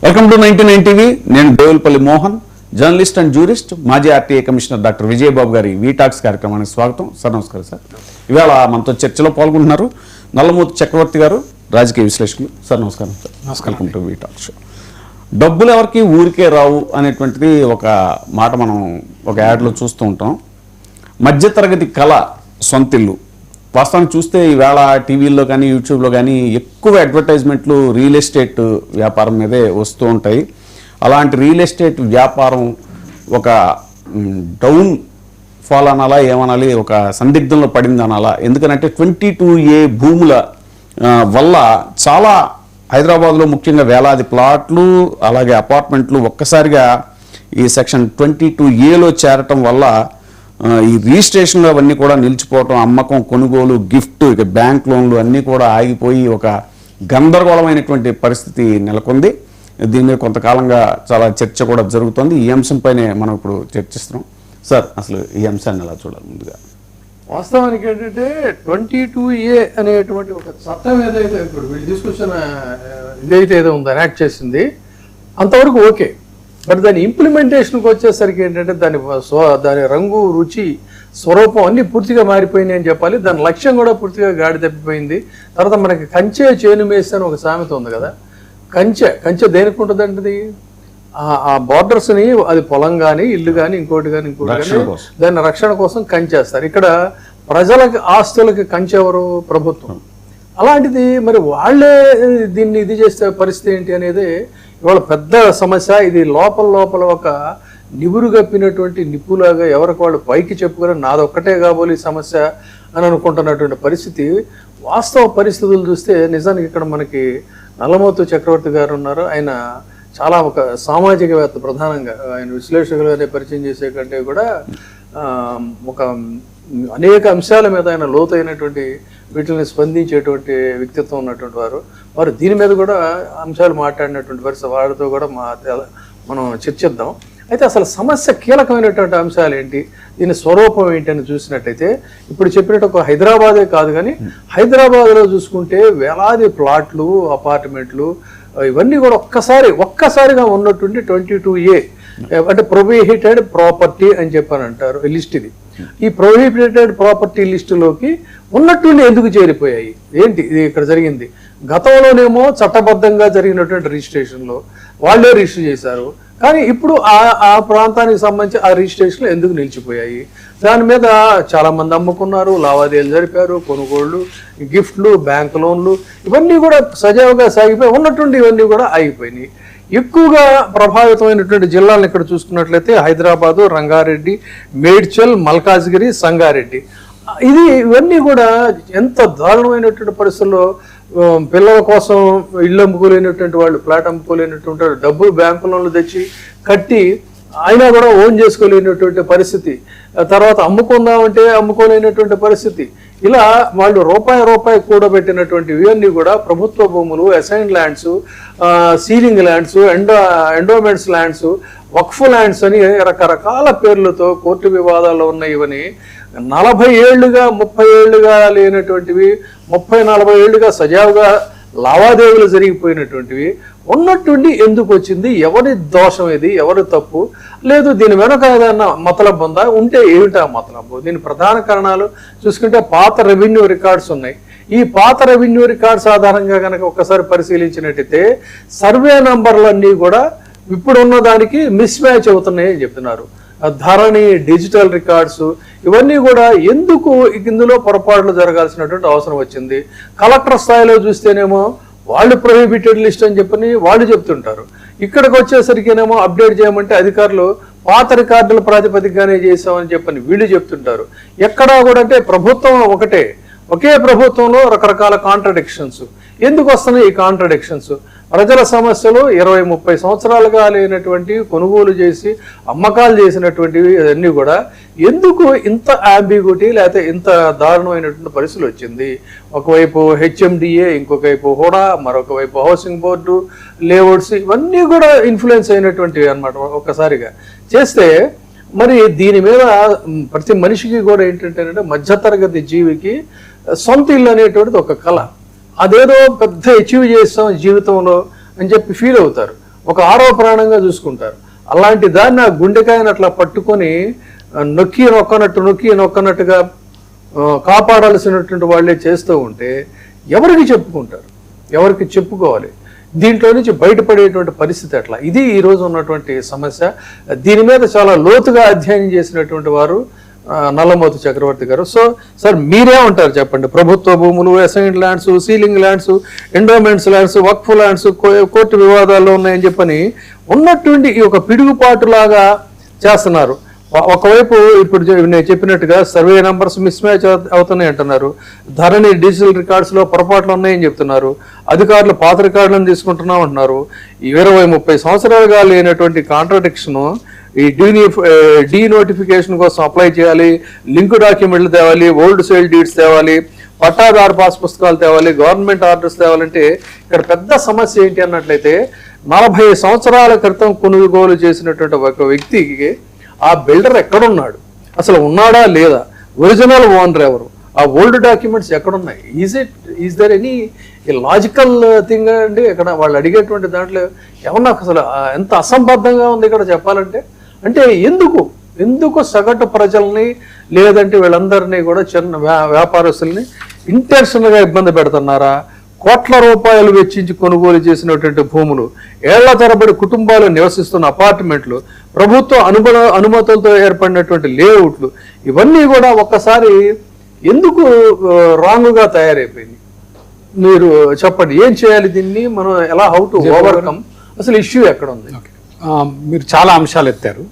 Welcome to 99 TV. నేను Devulapalli Mohan, journalist and jurist, మాజీ RTI commissioner doctor Vijayababu గారి వీటాక్స్ కార్యక్రమానికి స్వాగతం. సార్ నమస్కారం. సార్ ఇవాళ మనతో చర్చలో పాల్గొంటున్నారు నల్లమూర్తి చక్రవర్తి గారు, రాజకీయ విశ్లేషకులు. సార్ నమస్కారం. Sir welcome to V talks show. డబ్బులు ఎవరికి ఊరికే రావు అనేటువంటిది ఒక మాట మనం ఒక యాడ్లో చూస్తూ ఉంటాం. మధ్యతరగతి కళ సొంతిల్లు. వాస్తవానికి చూస్తే ఈవేళ టీవీల్లో కానీ యూట్యూబ్లో కానీ ఎక్కువ అడ్వర్టైజ్మెంట్లు రియల్ ఎస్టేట్ వ్యాపారం మీదే వస్తూ ఉంటాయి. అలాంటి రియల్ ఎస్టేట్ వ్యాపారం ఒక డౌన్ ఫాల్ అనాలా, ఏమనాలి, ఒక సందిగ్ధంలో పడింది అనాలా. ఎందుకంటే 22A భూముల వల్ల చాలా హైదరాబాద్లో ముఖ్యంగా వేలాది ప్లాట్లు అలాగే అపార్ట్మెంట్లు ఒక్కసారిగా ఈ సెక్షన్ 22Aలో చేరటం వల్ల ఈ రిజిస్ట్రేషన్లు అవన్నీ కూడా నిలిచిపోవటం, అమ్మకం, కొనుగోలు, గిఫ్ట్, ఇక బ్యాంక్ లోన్లు అన్నీ కూడా ఆగిపోయి ఒక గందరగోళమైనటువంటి పరిస్థితి నెలకొంది. దీని మీద కొంతకాలంగా చాలా చర్చ కూడా జరుగుతుంది. ఈ అంశంపైనే మనం ఇప్పుడు చర్చిస్తున్నాం. సార్, అసలు ఈ అంశాన్ని ఎలా చూడాలి? ముందుగా వాస్తవానికి ఏంటంటే 22A అనేటువంటి ఒక చట్టం ఏదైతే ఇప్పుడు వీళ్ళు తీసుకొచ్చిన ఇదైతే ఏదో ఉందో యాక్ట్ చేసింది అంతవరకు ఓకే. బట్ దాని ఇంప్లిమెంటేషన్కి వచ్చేసరికి ఏంటంటే దాని రంగు, రుచి, స్వరూపం అన్నీ పూర్తిగా మారిపోయింది అని చెప్పాలి. దాని లక్ష్యం కూడా పూర్తిగా గాడి తప్పిపోయింది. తర్వాత మనకి కంచె చేను మేసి అని ఒక సామెత ఉంది కదా. కంచె దేనికి ఉంటుందంటే ఆ బార్డర్స్ని, అది పొలం కానీ ఇల్లు కానీ ఇంకోటి కానీ దాని రక్షణ కోసం కంచేస్తారు. ఇక్కడ ప్రజలకి ఆస్తులకి కంచె ఎవరు? ప్రభుత్వం. అలాంటిది మరి వాళ్ళే దీన్ని ఇది చేసే పరిస్థితి ఏంటి అనేది ఇవాళ పెద్ద సమస్య. ఇది లోపల ఒక నిబురు గప్పినటువంటి నిప్పులాగా ఎవరికి వాళ్ళు పైకి చెప్పుకొని నాదొక్కటే కాబోలు ఈ సమస్య అని అనుకుంటున్నటువంటి పరిస్థితి. వాస్తవ పరిస్థితులు చూస్తే నిజానికి ఇక్కడ మనకి నల్లమూర్తి చక్రవర్తి గారు ఉన్నారు. ఆయన చాలా ఒక సామాజికవేత్త. ప్రధానంగా ఆయన విశ్లేషకులుగానే పరిచయం చేసే కంటే కూడా ఒక అనేక అంశాల మీద ఆయన లోతైనటువంటి వీటిని స్పందించేటువంటి వ్యక్తిత్వం ఉన్నటువంటి వారు దీని మీద కూడా అంశాలు మాట్లాడినటువంటి పరిస్థితి. వారితో కూడా మనం చర్చిద్దాం. అయితే అసలు సమస్య కీలకమైనటువంటి అంశాలు ఏంటి, దీని స్వరూపం ఏంటి అని చూసినట్టయితే ఇప్పుడు చెప్పినట్టు ఒక హైదరాబాదే కాదు కానీ హైదరాబాద్లో చూసుకుంటే వేలాది ప్లాట్లు, అపార్ట్మెంట్లు ఇవన్నీ కూడా ఒక్కసారిగా ఉన్నటువంటి 22A అంటే ప్రొహిబిటెడ్ ప్రాపర్టీ అని చెప్పని అంటారు లిస్ట్. ఇది ఈ ప్రొహిబిటెడ్ ప్రాపర్టీ లిస్టులోకి ఉన్నట్టుండి ఎందుకు చేరిపోయాయి? ఏంటి ఇది ఇక్కడ జరిగింది? గతంలోనేమో చట్టబద్ధంగా జరిగినటువంటి రిజిస్ట్రేషన్లో వాళ్ళే రిజిస్టర్ చేశారు. కానీ ఇప్పుడు ఆ ప్రాంతానికి సంబంధించి ఆ రిజిస్ట్రేషన్లు ఎందుకు నిలిచిపోయాయి? దాని మీద చాలామంది అమ్ముకున్నారు, లావాదేవీలు జరిపారు, కొనుగోళ్లు, గిఫ్ట్లు, బ్యాంక్ లోన్లు ఇవన్నీ కూడా సజావుగా సాగిపోయి ఉన్నటువంటి ఇవన్నీ కూడా ఆగిపోయినాయి. ఎక్కువగా ప్రభావితమైనటువంటి జిల్లాలను ఇక్కడ చూసుకున్నట్లయితే హైదరాబాదు, రంగారెడ్డి, మేడ్చల్, మల్కాజ్గిరి, సంగారెడ్డి. ఇవన్నీ కూడా ఎంత దారుణమైనటువంటి పరిస్థితుల్లో పిల్లల కోసం ఇల్లు అమ్ముకోలేనటువంటి వాళ్ళు, ఫ్లాట్ అమ్ముకోలేనటువంటి వాళ్ళు, డబ్బులు బ్యాంకు లోన్లు తెచ్చి కట్టి అయినా కూడా ఓన్ చేసుకోలేనటువంటి పరిస్థితి. తర్వాత అమ్ముకుందామంటే అమ్ముకోలేనటువంటి పరిస్థితి. ఇలా వాళ్ళు రూపాయి కూడబెట్టినటువంటి ఇవన్నీ కూడా ప్రభుత్వ భూములు, assign lands, ceiling lands, endowments lands, వక్ఫ్ ల్యాండ్స్ అని రకరకాల పేర్లతో కోర్టు వివాదాల్లో ఉన్న ఇవని 40 ఏళ్లుగా 30 ఏళ్లుగా లేనటువంటివి, 30-40 ఏళ్లుగా సజావుగా లావాదేవీలు జరిగిపోయినటువంటివి ఉన్నట్టుండి ఎందుకు వచ్చింది? ఎవరి దోషం ఇది? ఎవరి తప్పు? లేదు దీని వెనక ఏదైనా మతలబ్ ఉందా? ఉంటే ఏమిటా మతలబు? దీని ప్రధాన కారణాలు చూసుకుంటే పాత రెవెన్యూ రికార్డ్స్ ఉన్నాయి. ఈ పాత రెవెన్యూ రికార్డ్స్ ఆధారంగా కనుక ఒక్కసారి పరిశీలించినట్టయితే సర్వే నంబర్లన్నీ కూడా ఇప్పుడున్న దానికి మిస్ మ్యాచ్ అవుతున్నాయి అని చెప్తున్నారు. ధరణి, డిజిటల్ రికార్డ్స్ ఇవన్నీ కూడా ఎందుకు ఇందులో పొరపాట్లు జరగాల్సినటువంటి అవసరం వచ్చింది? కలెక్టర్ స్థాయిలో చూస్తేనేమో వాళ్ళు ప్రొహిబిటెడ్ లిస్ట్ అని చెప్పని వాళ్ళు చెప్తుంటారు. ఇక్కడికి వచ్చేసరికేనేమో అప్డేట్ చేయమంటే అధికారులు పాత రికార్డుల ప్రాతిపదికగానే చేసామని చెప్పని వీళ్ళు చెప్తుంటారు. ఎక్కడా కూడా అంటే ప్రభుత్వం ఒకే ప్రభుత్వంలో రకరకాల కాంట్రడిక్షన్స్. ఎందుకు వస్తున్నాయి ఈ కాంట్రడిక్షన్స్? ప్రజల సమస్యలు 20-30 సంవత్సరాలుగా లేనటువంటి కొనుగోలు చేసి అమ్మకాలు చేసినటువంటివి అన్నీ కూడా ఎందుకు ఇంత అంబిగ్యూటీ లేకపోతే ఇంత దారుణమైనటువంటి పరిస్థితులు వచ్చింది? ఒకవైపు HMDA, ఇంకొక వైపు హోడా, మరొక వైపు హౌసింగ్ బోర్డు, లేఅవుట్స్ ఇవన్నీ కూడా ఇన్ఫ్లుయెన్స్ అయినటువంటివి అన్నమాట. ఒక్కసారిగా చేస్తే మరి దీని మీద ప్రతి మనిషికి కూడా ఏంటంటే మధ్యతరగతి జీవికి సొంత ఇల్లు అనేటువంటిది ఒక కళ. అదేదో పెద్ద అచీవ్ చేస్తాం జీవితంలో అని చెప్పి ఫీల్ అవుతారు. ఒక ఆరో ప్రాణంగా చూసుకుంటారు. అలాంటి దాన్ని ఆ గుండెకాయని అట్లా పట్టుకొని నొక్కి నొక్కనట్టుగా కాపాడాల్సినటువంటి వాళ్ళే చేస్తూ ఉంటే ఎవరికి చెప్పుకుంటారు, ఎవరికి చెప్పుకోవాలి? దీంట్లో నుంచి బయటపడేటువంటి పరిస్థితి ఎట్లా? ఇది ఈరోజు ఉన్నటువంటి సమస్య. దీని మీద చాలా లోతుగా అధ్యయనం చేసినటువంటి వారు నల్లమోతు చక్రవర్తి గారు. సో సార్ మీరేమంటారు చెప్పండి? ప్రభుత్వ భూములు, assigned lands, ceiling lands, endowments lands, వక్ఫ్ ల్యాండ్స్ కోర్టు వివాదాల్లో ఉన్నాయని చెప్పని ఉన్నటువంటి ఈ ఒక పిడుగుపాటులాగా చేస్తున్నారు. ఒకవైపు ఇప్పుడు నేను చెప్పినట్టుగా సర్వే నంబర్స్ మిస్ మ్యాచ్ అవుతున్నాయి అంటున్నారు, ధరణి డిజిటల్ రికార్డ్స్లో పొరపాట్లు ఉన్నాయని చెప్తున్నారు, అధికారులు పాత రికార్డులను తీసుకుంటున్నాం అంటున్నారు. 20-30 సంవత్సరాలుగా లేనటువంటి కాంట్రాడిక్షన్ ఈ డీనోటిఫికేషన్ కోసం అప్లై చేయాలి, లింక్ డాక్యుమెంట్లు తేవాలి, ఓల్డ్ సేల్ డీడ్స్ తేవాలి, పట్టాదారు పాస్ పుస్తకాలు తేవాలి, గవర్నమెంట్ ఆర్డర్స్ తేవాలంటే ఇక్కడ పెద్ద సమస్య ఏంటి అన్నట్లయితే 40 సంవత్సరాల క్రితం కొనుగోలు చేసినటువంటి ఒక వ్యక్తికి ఆ బిల్డర్ ఎక్కడున్నాడు, అసలు ఉన్నాడా లేదా, ఒరిజినల్ ఓనర్ ఎవరు, ఆ ఓల్డ్ డాక్యుమెంట్స్ ఎక్కడున్నాయి, is there any logical thing అండి? ఇక్కడ వాళ్ళు అడిగేటువంటి దాంట్లో ఏమన్నా అసలు ఎంత అసంబద్ధంగా ఉంది ఇక్కడ చెప్పాలంటే. అంటే ఎందుకు సగటు ప్రజల్ని లేదంటే వీళ్ళందరినీ కూడా చిన్న వ్యాపారస్తుల్ని ఇంటెన్షన్గా ఇబ్బంది పెడుతున్నారా? కోట్ల రూపాయలు వెచ్చించి కొనుగోలు చేసినటువంటి భూములు, ఏళ్ల తరబడి కుటుంబాలు నివసిస్తున్న అపార్ట్మెంట్లు, ప్రభుత్వ అనుమతులతో ఏర్పడినటువంటి లేఅవుట్లు, ఇవన్నీ కూడా ఒక్కసారి ఎందుకు రాంగ్గా తయారైపోయింది? మీరు చెప్పండి, ఏం చేయాలి దీన్ని మనం, ఎలా హౌ టు ఓవర్కమ్, అసలు ఇష్యూ ఎక్కడ ఉంది? మీరు చాలా అంశాలు ఎత్తారు.